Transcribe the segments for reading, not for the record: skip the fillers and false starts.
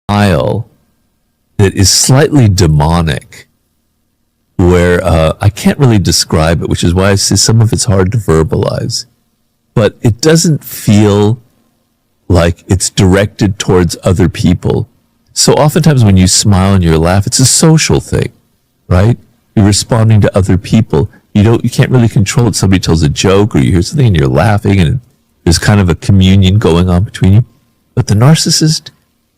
smile that is slightly demonic, where I can't really describe it, which is why I say some of it's hard to verbalize. But it doesn't feel like it's directed towards other people. So oftentimes when you smile and you laugh, it's a social thing, right? You're responding to other people. You can't really control it. Somebody tells a joke or you hear something and you're laughing and there's kind of a communion going on between you. But the narcissist,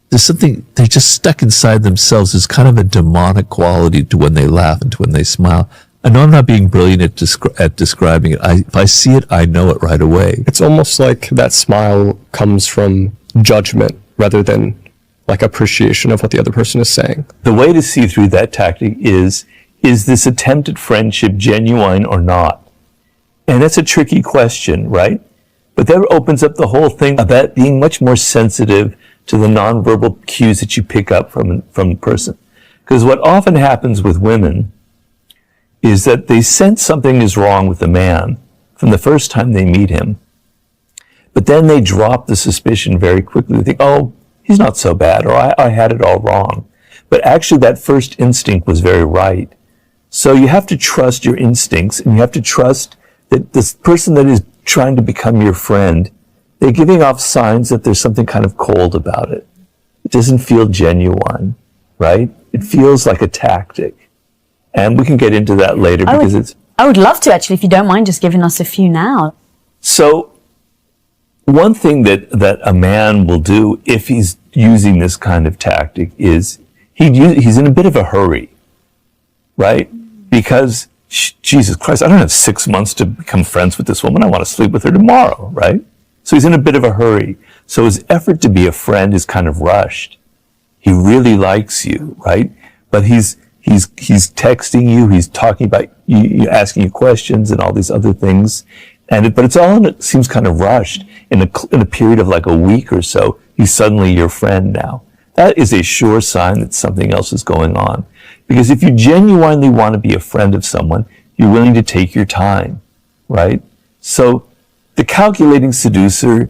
there's something, they're just stuck inside themselves. There's kind of a demonic quality to when they laugh and to when they smile. I know I'm not being brilliant at describing it. If I see it, I know it right away. It's almost like that smile comes from judgment rather than like appreciation of what the other person is saying. The way to see through that tactic is this attempt at friendship genuine or not? And that's a tricky question, right? But that opens up the whole thing about being much more sensitive to the nonverbal cues that you pick up from the person. Because what often happens with women is that they sense something is wrong with the man from the first time they meet him. But then they drop the suspicion very quickly. They think, oh, he's not so bad, or I had it all wrong. But actually that first instinct was very right. So you have to trust your instincts, and you have to trust that this person that is trying to become your friend, they're giving off signs that there's something kind of cold about it. It doesn't feel genuine, right? It feels like a tactic. And we can get into that later because I would love to, actually, if you don't mind just giving us a few now. So one thing that a man will do if he's using this kind of tactic is he's in a bit of a hurry, right? Because, Jesus Christ, I don't have 6 months to become friends with this woman. I want to sleep with her tomorrow, right? So he's in a bit of a hurry. So his effort to be a friend is kind of rushed. He really likes you, right? But he's texting you, he's talking about you, asking you questions and all these other things. But it seems kind of rushed. In a period of like a week or so, he's suddenly your friend now. That is a sure sign that something else is going on. Because if you genuinely want to be a friend of someone, you're willing to take your time, right? So the calculating seducer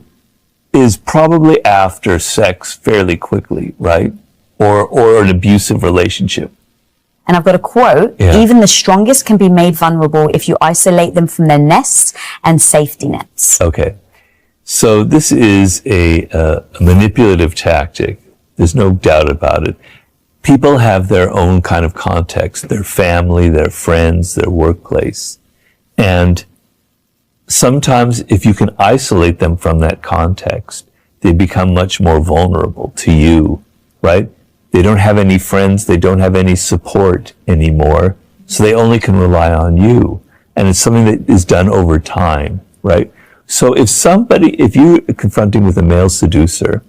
is probably after sex fairly quickly, right? Or an abusive relationship. And I've got a quote, even the strongest can be made vulnerable if you isolate them from their nests and safety nets. Okay. So this is a manipulative tactic. There's no doubt about it. People have their own kind of context, their family, their friends, their workplace. And sometimes if you can isolate them from that context, they become much more vulnerable to you, right? They don't have any friends, they don't have any support anymore, so they only can rely on you. And it's something that is done over time, right? So if you're confronting with a male seducer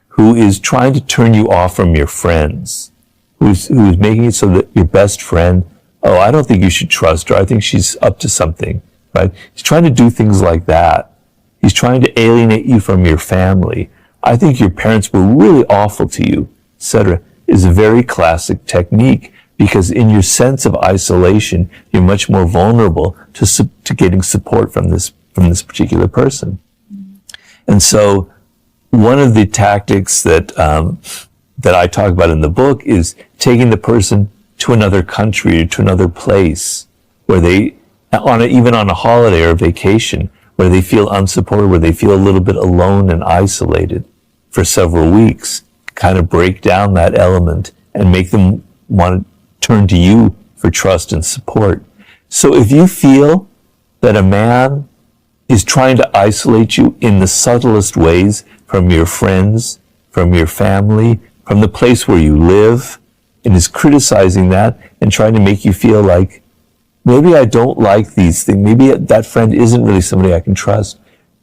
who is trying to turn you off from your friends, who's making it so that your best friend, oh, I don't think you should trust her, I think she's up to something, right? He's trying to do things like that. He's trying to alienate you from your family. I think your parents were really awful to you, etc., is a very classic technique, because in your sense of isolation, you're much more vulnerable to getting support from this particular person. And so one of the tactics that I talk about in the book is taking the person to another country or to another place where they, even on a holiday or a vacation, where they feel unsupported, where they feel a little bit alone and isolated for several weeks, kind of break down that element and make them want to turn to you for trust and support. So if you feel that a man is trying to isolate you in the subtlest ways from your friends, from your family, from the place where you live, and is criticizing that and trying to make you feel like, maybe I don't like these things, maybe that friend isn't really somebody I can trust,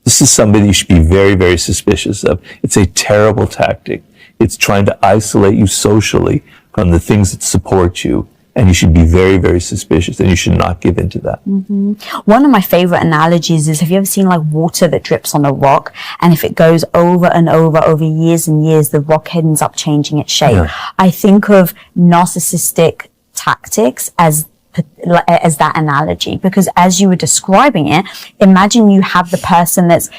this is somebody you should be very, very suspicious of. It's a terrible tactic. It's trying to isolate you socially from the things that support you. And you should be very, very suspicious, and you should not give in to that. Mm-hmm. One of my favorite analogies is, have you ever seen like water that drips on a rock? And if it goes over and over years and years, the rock ends up changing its shape. Yeah. I think of narcissistic tactics as that analogy, because as you were describing it, imagine you have the person that's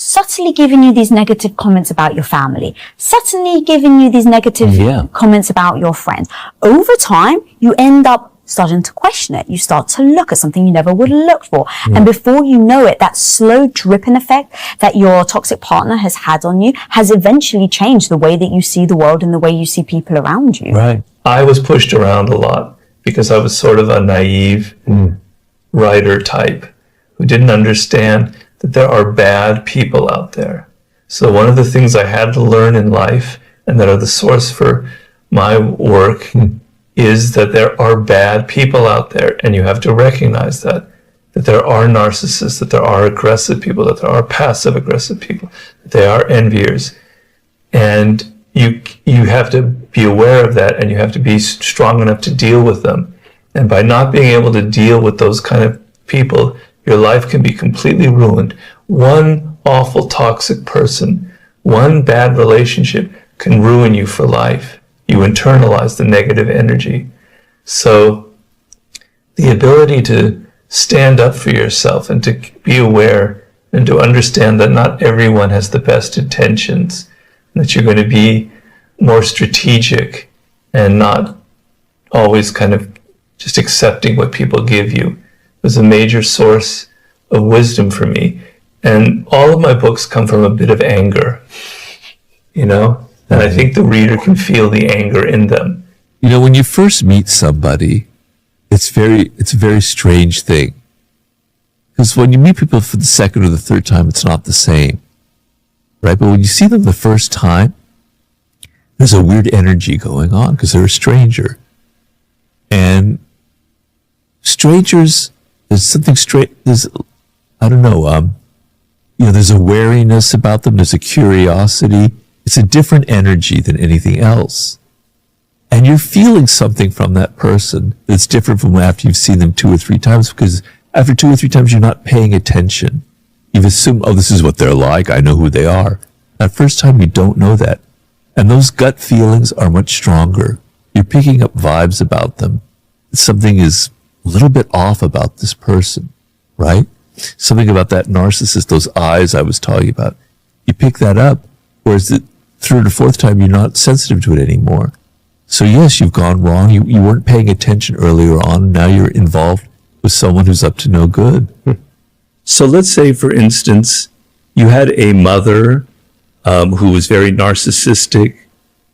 subtly giving you these negative comments about your family, subtly giving you these negative comments about your friends. Over time, you end up starting to question it. You start to look at something you never would have looked for. And before you know it, that slow dripping effect that your toxic partner has had on you has eventually changed the way that you see the world and the way you see people around you. Right. I was pushed around a lot because I was sort of a naive writer type who didn't understand that there are bad people out there. So one of the things I had to learn in life, and that are the source for my work, is that there are bad people out there, and you have to recognize that there are narcissists, that there are aggressive people, that there are passive aggressive people, that they are enviers, and you have to be aware of that, and you have to be strong enough to deal with them. And by not being able to deal with those kind of people, your life can be completely ruined. One awful toxic person, one bad relationship can ruin you for life. You internalize the negative energy. So the ability to stand up for yourself and to be aware and to understand that not everyone has the best intentions, and that you're going to be more strategic and not always kind of just accepting what people give you, was a major source of wisdom for me. And all of my books come from a bit of anger, you know? And I think the reader can feel the anger in them. You know, when you first meet somebody, it's a very strange thing. Because when you meet people for the second or the third time, it's not the same, right? But when you see them the first time, there's a weird energy going on because they're a stranger. And strangers, there's something strange, there's a wariness about them, there's a curiosity. It's a different energy than anything else. And you're feeling something from that person that's different from after you've seen them 2 or 3 times, because after 2 or 3 times, you're not paying attention. You've assumed, oh, this is what they're like. I know who they are. That first time, you don't know that. And those gut feelings are much stronger. You're picking up vibes about them. Something is a little bit off about this person, right? Something about that narcissist, those eyes I was talking about. You pick that up, whereas the 3rd or 4th time, you're not sensitive to it anymore. So yes, you've gone wrong. You weren't paying attention earlier on. Now you're involved with someone who's up to no good. So let's say, for instance, you had a mother who was very narcissistic,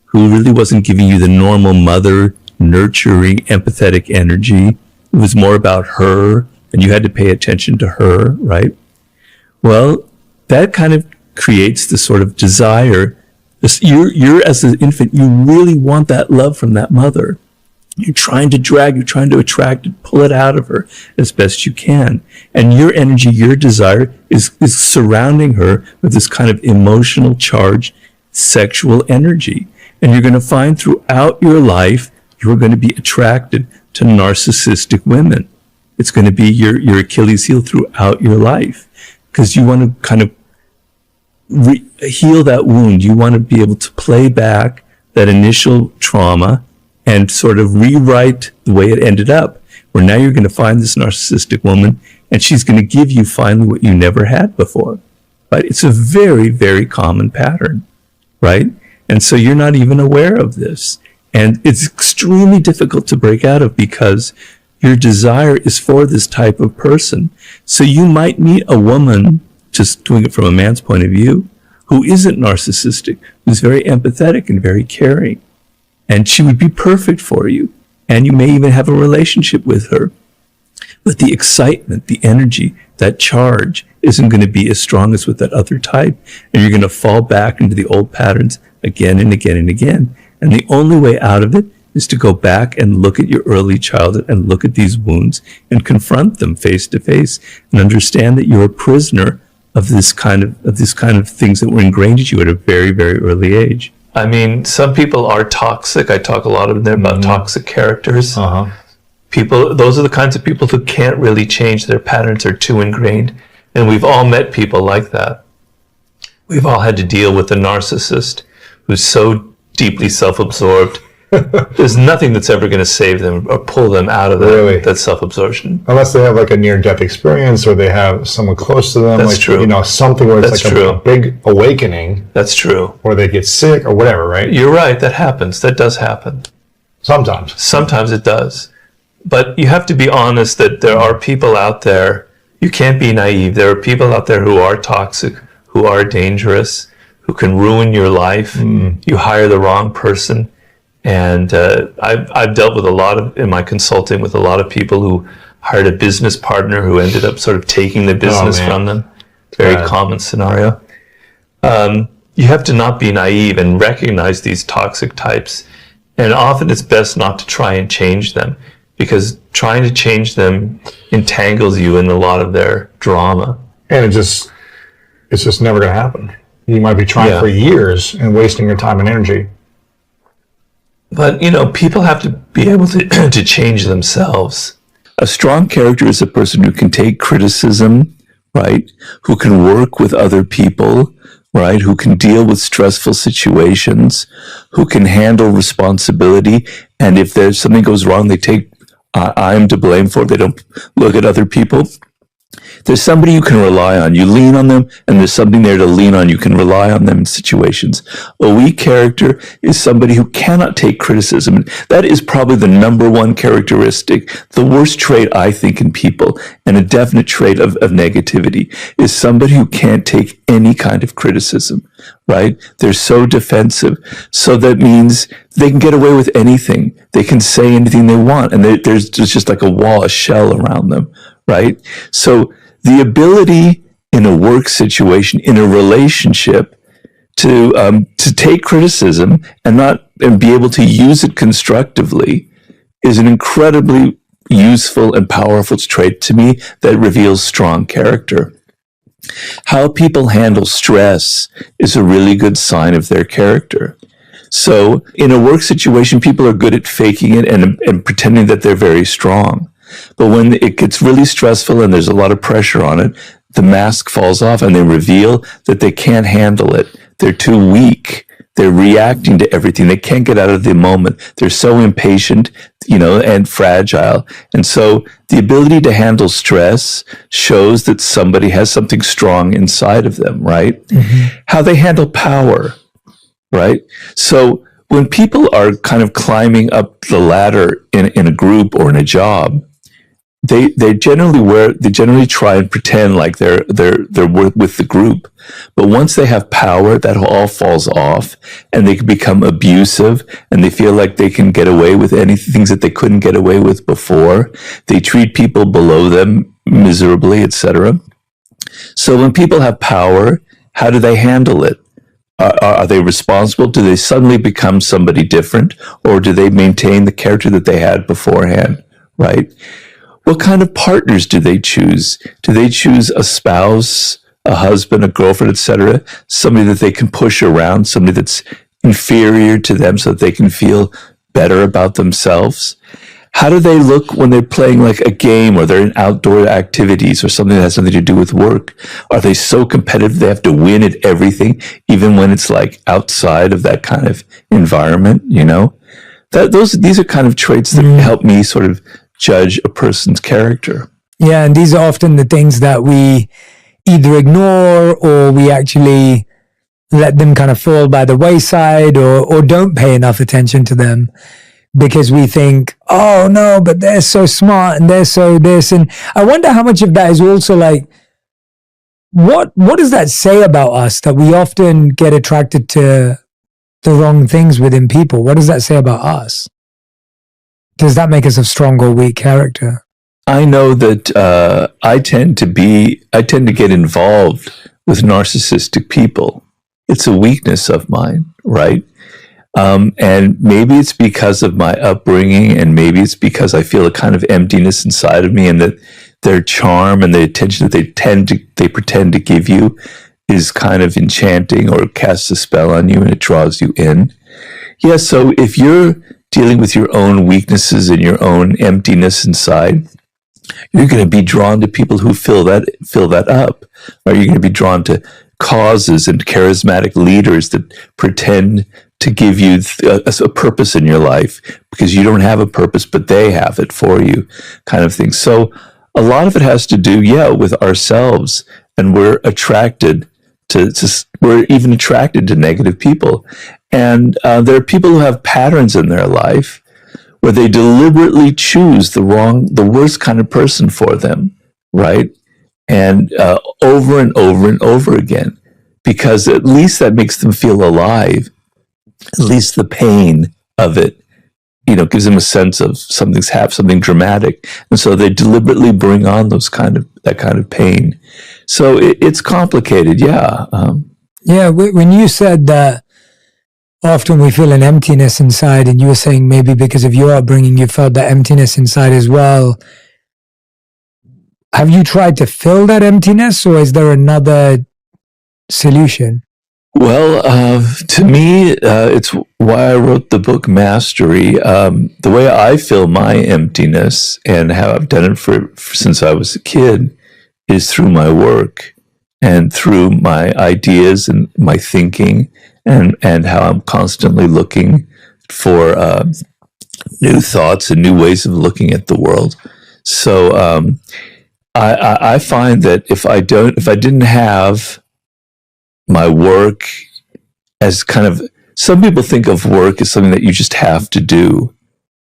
who really wasn't giving you the normal mother, nurturing, empathetic energy. It was more about her, and you had to pay attention to her, right? Well, that kind of creates the sort of desire. You're as an infant, you really want that love from that mother. You're trying to attract it, pull it out of her as best you can. And your energy, your desire is surrounding her with this kind of emotional charged sexual energy. And you're going to find throughout your life, you're going to be attracted to narcissistic women. It's going to be your Achilles heel throughout your life, because you want to kind of heal that wound. You want to be able to play back that initial trauma and sort of rewrite the way it ended up, where now you're going to find this narcissistic woman and she's going to give you finally what you never had before. Right? It's a very, very common pattern, right? And so you're not even aware of this. And it's extremely difficult to break out of, because your desire is for this type of person. So you might meet a woman, just doing it from a man's point of view, who isn't narcissistic, who's very empathetic and very caring. And she would be perfect for you. And you may even have a relationship with her. But the excitement, the energy, that charge isn't going to be as strong as with that other type. And you're going to fall back into the old patterns again and again and again. And the only way out of it is to go back and look at your early childhood and look at these wounds and confront them face to face and understand that you're a prisoner of this kind of things that were ingrained in you at a very, very early age. I mean, some people are toxic. I talk a lot of them about toxic characters. People, those are the kinds of people who can't really change. Their patterns are too ingrained. And we've all met people like that. We've all had to deal with a narcissist who's so deeply self-absorbed There's nothing that's ever going to save them or pull them out of Really? that self-absorption. Unless they have like a near-death experience, or they have someone close to them, That's like true. Something where it's That's like true. a big awakening, That's true. or they get sick or whatever, right? You're right. That happens. That does happen. Sometimes. Sometimes it does. But you have to be honest that there are people out there. You can't be naive. There are people out there who are toxic, who are dangerous, who can ruin your life. You hire the wrong person. And I've dealt with in my consulting with a lot of people who hired a business partner who ended up sort of taking the business from them. Very common scenario. You have to not be naive and recognize these toxic types. And often it's best not to try and change them, because trying to change them entangles you in a lot of their drama. And it's just never going to happen. You might be trying for years and wasting your time and energy. But, people have to be able to, to change themselves. A strong character is a person who can take criticism, right? Who can work with other people, right? Who can deal with stressful situations, who can handle responsibility. And if there's something goes wrong, they take, I'm to blame for it. They don't look at other people. There's somebody you can rely on. You lean on them, and there's something there to lean on. You can rely on them in situations. A weak character is somebody who cannot take criticism. That is probably the number one characteristic, the worst trait, I think, in people, and a definite trait of negativity, is somebody who can't take any kind of criticism, right? They're so defensive. So that means they can get away with anything. They can say anything they want, and there's just like a wall, a shell around them, right? So the ability in a work situation, in a relationship, to take criticism and be able to use it constructively is an incredibly useful and powerful trait to me that reveals strong character. How people handle stress is a really good sign of their character. So in a work situation, people are good at faking it and pretending that they're very strong. But when it gets really stressful and there's a lot of pressure on it, the mask falls off and they reveal that they can't handle it. They're too weak. They're reacting to everything. They can't get out of the moment. They're so impatient, and fragile. And so the ability to handle stress shows that somebody has something strong inside of them, right? Mm-hmm. How they handle power, right? So when people are kind of climbing up the ladder in a group or in a job, they generally try and pretend like they're with the group, but once they have power, that all falls off, and they can become abusive, and they feel like they can get away with things that they couldn't get away with before. They treat people below them miserably, etc. So when people have power, how do they handle it? Are they responsible? Do they suddenly become somebody different, or do they maintain the character that they had beforehand? Right? What kind of partners do they choose? Do they choose a spouse, a husband, a girlfriend, etc.? Somebody that they can push around, somebody that's inferior to them so that they can feel better about themselves? How do they look when they're playing like a game or they're in outdoor activities or something that has something to do with work? Are they so competitive they have to win at everything, even when it's like outside of that kind of environment, These are kind of traits that help me sort of judge a person's character. Yeah, and these are often the things that we either ignore or we actually let them kind of fall by the wayside or don't pay enough attention to them because we think, oh no, but they're so smart and they're so this. And I wonder how much of that is also like, what does that say about us that we often get attracted to the wrong things within people? What does that say about us? Does that make us a strong or weak character? I know that I tend to get involved with narcissistic people. It's a weakness of mine, right? And maybe it's because of my upbringing, and maybe it's because I feel a kind of emptiness inside of me, and that their charm and the attention that they pretend to give you is kind of enchanting or casts a spell on you and it draws you in. Yeah, so if you're dealing with your own weaknesses and your own emptiness inside, you're going to be drawn to people who fill that up. Or you're going to be drawn to causes and charismatic leaders that pretend to give you a purpose in your life because you don't have a purpose, but they have it for you, kind of thing. So a lot of it has to do, with ourselves, and we're attracted we're even attracted to negative people. And there are people who have patterns in their life where they deliberately choose the worst kind of person for them, right? And over and over and over again, because at least that makes them feel alive. At least the pain of it, gives them a sense of something dramatic, and so they deliberately bring on that kind of pain. So it's complicated, When you said that often we feel an emptiness inside, and you were saying maybe because of your upbringing you felt that emptiness inside as well. Have you tried to fill that emptiness, or is there another solution? Well, to me, it's why I wrote the book Mastery. The way I fill my emptiness and how I've done it since I was a kid is through my work and through my ideas and my thinking, and how I'm constantly looking for new thoughts and new ways of looking at the world. So I find that if I didn't have my work as some people think of work as something that you just have to do,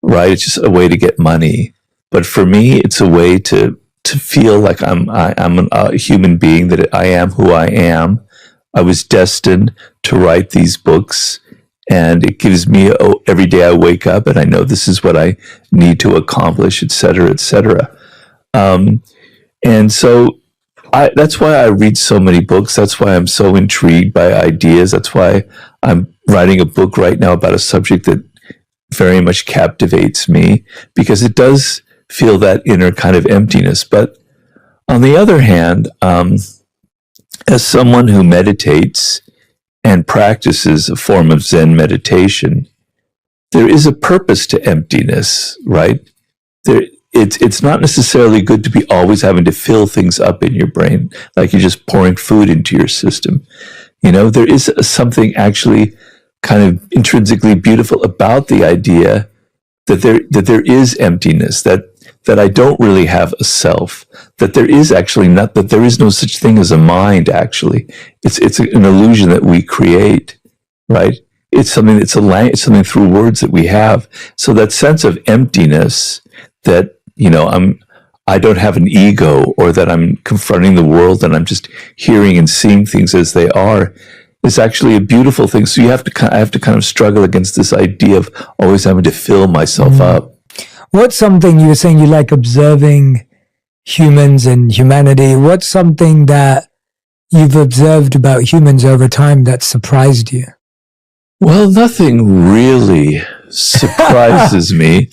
right? It's just a way to get money. But for me, it's a way to feel like I'm a human being, that I am who I am. I was destined to write these books, and it gives me every day I wake up and I know this is what I need to accomplish, et cetera, et cetera. And so that's why I read so many books. That's why I'm so intrigued by ideas. That's why I'm writing a book right now about a subject that very much captivates me, because it does feel that inner kind of emptiness. But on the other hand, as someone who meditates and practices a form of Zen meditation, there is a purpose to emptiness, right? It's not necessarily good to be always having to fill things up in your brain, like you're just pouring food into your system. There is something actually kind of intrinsically beautiful about the idea that there is emptiness, that I don't really have a self, that there is actually that there is no such thing as a mind. Actually, it's an illusion that we create, right? It's something it's something through words that we have. So that sense of emptiness, that I don't have an ego, or that I'm confronting the world and I'm just hearing and seeing things as they are, is actually a beautiful thing. So I have to kind of struggle against this idea of always having to fill myself up. What's something you were saying you like observing humans and humanity? What's something that you've observed about humans over time that surprised you? Well, nothing really surprises me,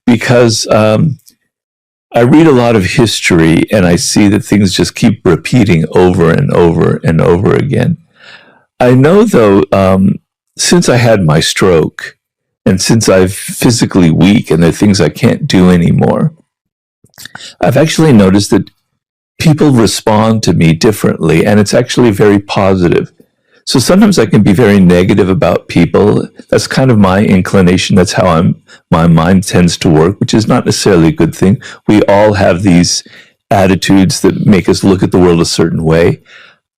because I read a lot of history and I see that things just keep repeating over and over and over again. I know, though, since I had my stroke, and since I'm physically weak and there are things I can't do anymore, I've actually noticed that people respond to me differently, and it's actually very positive. So sometimes I can be very negative about people. That's kind of my inclination. That's how my mind tends to work, which is not necessarily a good thing. We all have these attitudes that make us look at the world a certain way.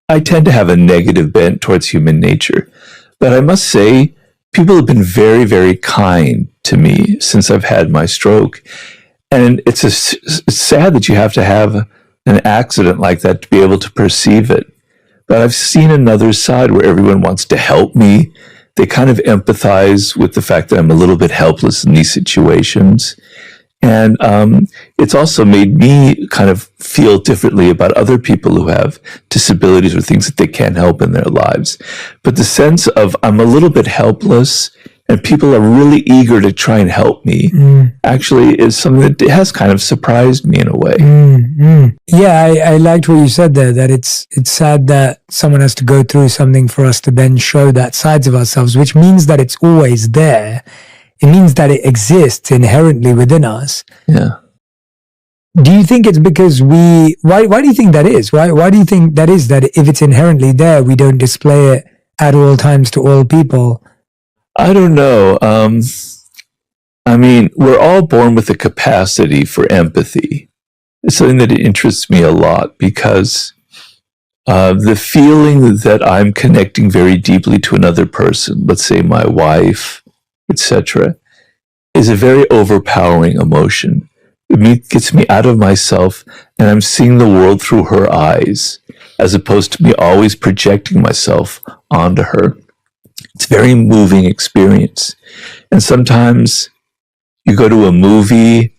I tend to have a negative bent towards human nature. But I must say, people have been very, very kind to me since I've had my stroke. And it's sad that you have to have an accident like that to be able to perceive it. But I've seen another side where everyone wants to help me. They kind of empathize with the fact that I'm a little bit helpless in these situations. And it's also made me kind of feel differently about other people who have disabilities or things that they can't help in their lives. But the sense of I'm a little bit helpless and people are really eager to try and help me actually is something that has kind of surprised me in a way. Yeah, I liked what you said there, that it's sad that someone has to go through something for us to then show that sides of ourselves, which means that it's always there. It means that it exists inherently within us. Yeah. Do you think it's because why do you think that is? Why do you think that is, that if it's inherently there, we don't display it at all times to all people? I don't know. I mean, we're all born with a capacity for empathy. It's something that interests me a lot because the feeling that I'm connecting very deeply to another person, let's say my wife, etc., is a very overpowering emotion. It gets me out of myself, and I'm seeing the world through her eyes, as opposed to me always projecting myself onto her. It's a very moving experience. And sometimes you go to a movie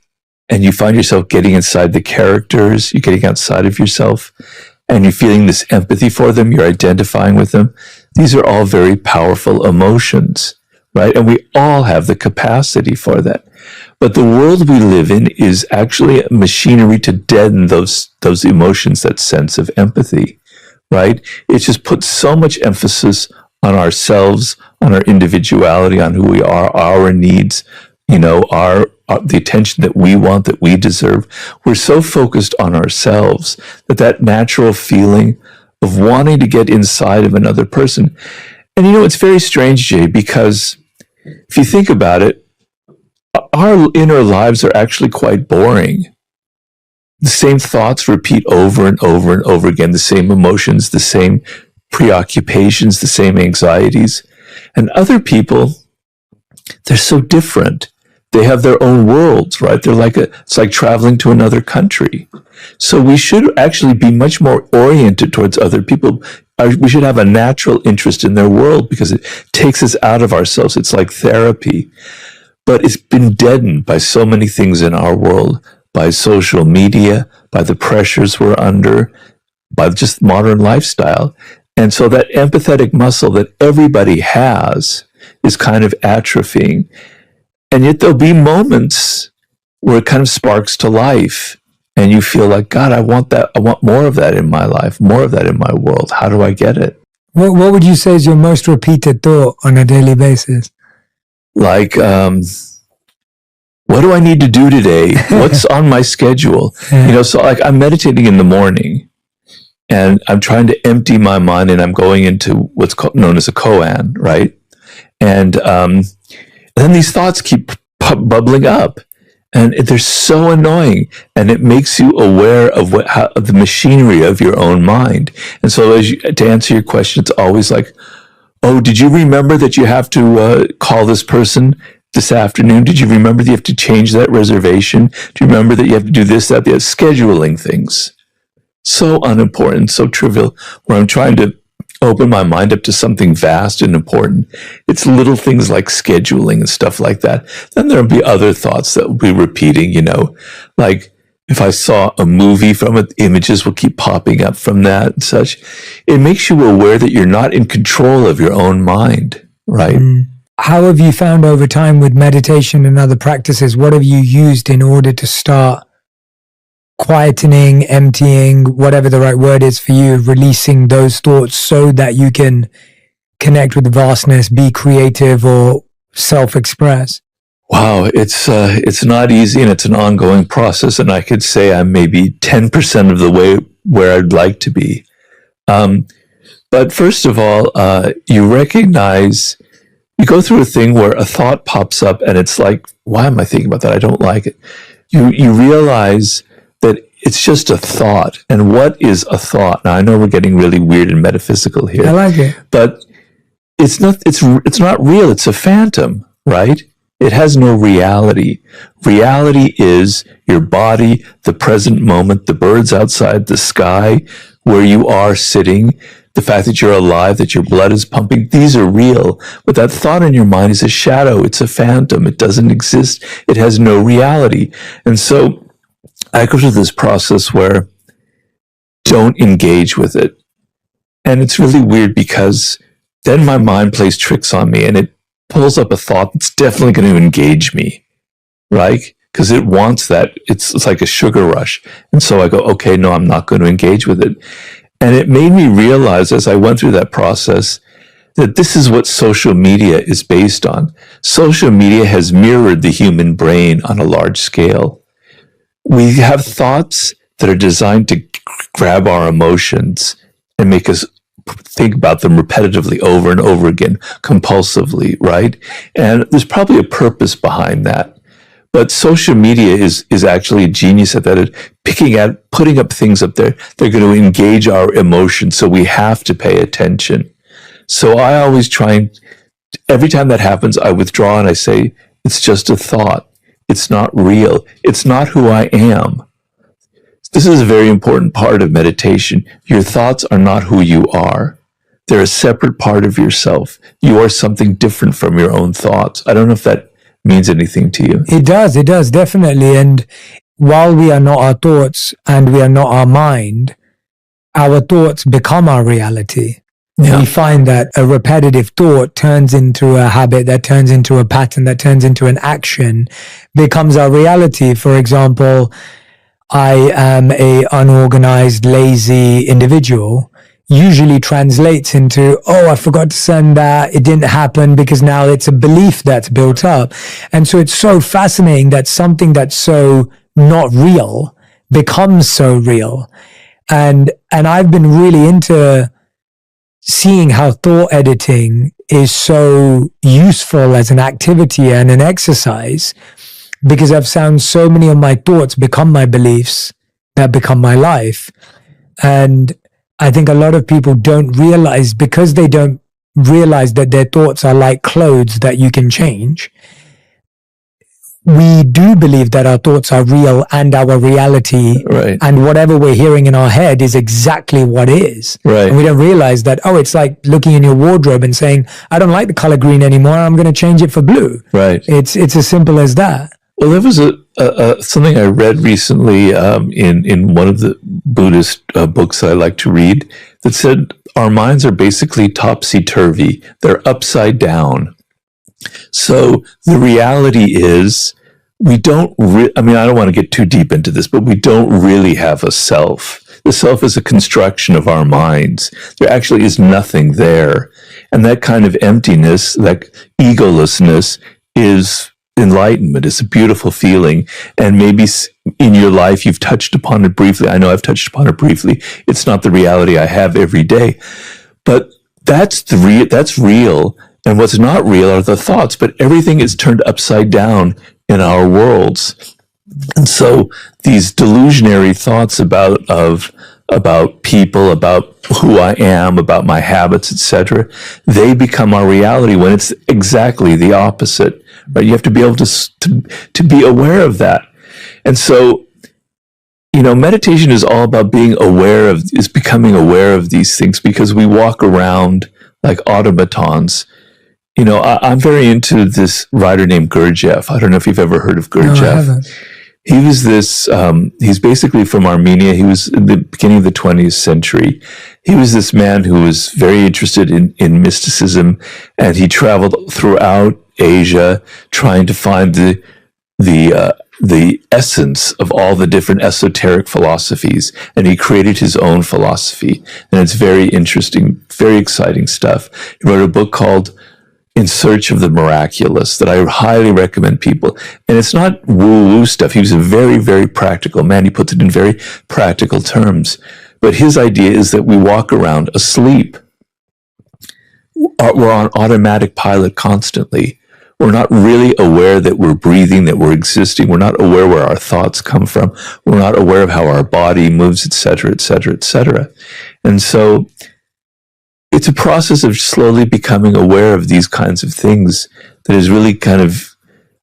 and you find yourself getting inside the characters, you're getting outside of yourself, and you're feeling this empathy for them, you're identifying with them. These are all very powerful emotions, right? And we all have the capacity for that. But the world we live in is actually a machinery to deaden those emotions, that sense of empathy, right? It just puts so much emphasis on ourselves, on our individuality, on who we are, our needs, the attention that we want, that we deserve. We're so focused on ourselves that natural feeling of wanting to get inside of another person. And it's very strange, Jay, because if you think about it, our inner lives are actually quite boring. The same thoughts repeat over and over and over again, the same emotions, the same preoccupations, the same anxieties. And other people, they're so different. They have their own worlds, right? It's like traveling to another country. So we should actually be much more oriented towards other people. We should have a natural interest in their world because it takes us out of ourselves. It's like therapy. But it's been deadened by so many things in our world, by social media, by the pressures we're under, by just modern lifestyle. And so that empathetic muscle that everybody has is kind of atrophying. And yet there'll be moments where it kind of sparks to life and you feel like, God, I want that. I want more of that in my life, more of that in my world. How do I get it? What would you say is your most repeated thought on a daily basis? Like, what do I need to do today? What's on my schedule? So like I'm meditating in the morning and I'm trying to empty my mind and I'm going into what's known as a koan, right? And then these thoughts keep bubbling up and they're so annoying and it makes you aware of of the machinery of your own mind. And so to answer your question, it's always like, oh, did you remember that you have to call this person this afternoon? Did you remember that you have to change that reservation? Do you remember that you have to do this, that, the other? Scheduling things. So unimportant, so trivial, where I'm trying to open my mind up to something vast and important. It's little things like scheduling and stuff like that. Then there'll be other thoughts that will be repeating, like if I saw a movie from it, images will keep popping up from that and such. It makes you aware that you're not in control of your own mind, right? How have you found over time with meditation and other practices, what have you used in order to start quietening, emptying, whatever the right word is for you, releasing those thoughts so that you can connect with the vastness, be creative or self-express? Wow, it's not easy and it's an ongoing process. And I could say I'm maybe 10% of the way where I'd like to be. But first of all, you recognize, you go through a thing where a thought pops up and it's like, why am I thinking about that? I don't like it. You realize that it's just a thought. And what is a thought? Now I know we're getting really weird and metaphysical here. I like it. But it's not real. It's a phantom, right? It has no reality. Reality is your body, the present moment, the birds outside, the sky, where you are sitting, the fact that you're alive, that your blood is pumping. These are real. But that thought in your mind is a shadow. It's a phantom. It doesn't exist. It has no reality. And so I go through this process where don't engage with it. And it's really weird because then my mind plays tricks on me and it pulls up a thought that's definitely going to engage me, right? Because it wants that. It's like a sugar rush. And so I go, okay, no, I'm not going to engage with it. And it made me realize as I went through that process that this is what social media is based on. Social media has mirrored the human brain on a large scale. We have thoughts that are designed to grab our emotions and make us think about them repetitively over and over again, compulsively, right? And there's probably a purpose behind that. But social media is actually a genius at that, at putting up things up there. They're going to engage our emotions, so we have to pay attention. So I always try and, every time that happens, I withdraw and I say, it's just a thought. It's not real. It's not who I am. This is a very important part of meditation. Your thoughts are not who you are. They're a separate part of yourself. You are something different from your own thoughts. I don't know if that means anything to you. It does, definitely. And while we are not our thoughts and we are not our mind, our thoughts become our reality. Yeah. We find that a repetitive thought turns into a habit, that turns into a pattern, that turns into an action, becomes our reality. For example, I am a unorganized, lazy individual, usually translates into, oh, I forgot to send that. It didn't happen, because now it's a belief that's built up. And so it's so fascinating that something that's so not real becomes so real. And I've been really into seeing how thought editing is so useful as an activity and an exercise, because I've found so many of my thoughts become my beliefs that become my life. And I think a lot of people don't realize, because they don't realize that their thoughts are like clothes that you can change. We do believe that our thoughts are real and our reality, right, and whatever we're hearing in our head is exactly what is. Right. And we don't realize that, oh, it's like looking in your wardrobe and saying, I don't like the color green anymore, I'm going to change it for blue. Right. It's as simple as that. Well, there was something I read recently in one of the Buddhist books that I like to read that said our minds are basically topsy-turvy. They're upside down. So the reality is we don't I mean, I don't want to get too deep into this, but we don't really have a self. The self is a construction of our minds. There actually is nothing there. And that kind of emptiness, that egolessness, is enlightenment. It's a beautiful feeling. And maybe in your life you've touched upon it briefly. I know I've touched upon it briefly. It's not the reality I have every day, but that's real. And what's not real are the thoughts, but everything is turned upside down in our worlds. And so these delusionary thoughts about people, about who I am, about my habits, etc., they become our reality when it's exactly the opposite. Right? You have to be able to be aware of that. And so, meditation is all about becoming aware of these things, because we walk around like automatons. I'm very into this writer named Gurdjieff. I don't know if you've ever heard of Gurdjieff. No, I haven't. He was he's basically from Armenia. He was in the beginning of the 20th century. He was this man who was very interested in mysticism, and he traveled throughout Asia trying to find the essence of all the different esoteric philosophies, and he created his own philosophy. And it's very interesting, very exciting stuff. He wrote a book called In Search of the Miraculous that I highly recommend people. And it's not woo-woo stuff. He was a very, very practical man. He puts it in very practical terms. But his idea is that we walk around asleep. We're on automatic pilot constantly. We're not really aware that we're breathing, that we're existing. We're not aware where our thoughts come from. We're not aware of how our body moves, etc., etc., etc. And so it's a process of slowly becoming aware of these kinds of things that is really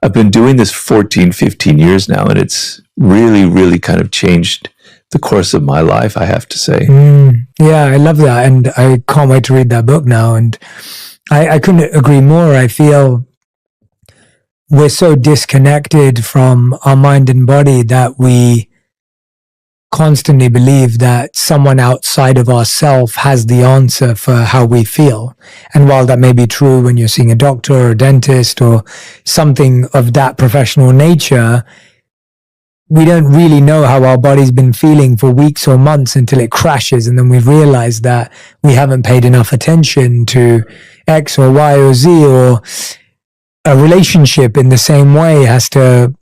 I've been doing this 14, 15 years now, and it's really, really kind of changed the course of my life, I have to say. Yeah, I love that. And I can't wait to read that book now. And I couldn't agree more. I feel we're so disconnected from our mind and body that we constantly believe that someone outside of ourselves has the answer for how we feel. And while that may be true when you're seeing a doctor or a dentist or something of that professional nature, we don't really know how our body's been feeling for weeks or months until it crashes. And then we realize that we haven't paid enough attention to X or Y or Z, or a relationship in the same way has to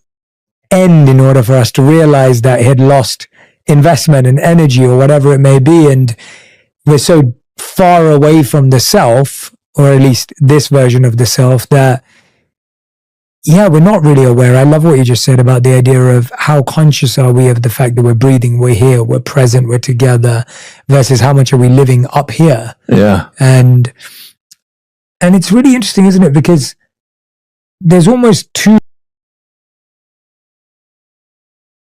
end in order for us to realize that it had lost investment and energy or whatever it may be. And we're so far away from the self, or at least this version of the self, that yeah, we're not really aware. I love what you just said about the idea of how conscious are we of the fact that we're breathing, we're here, we're present, we're together, versus how much are we living up here. Yeah. And it's really interesting, isn't it? Because there's almost two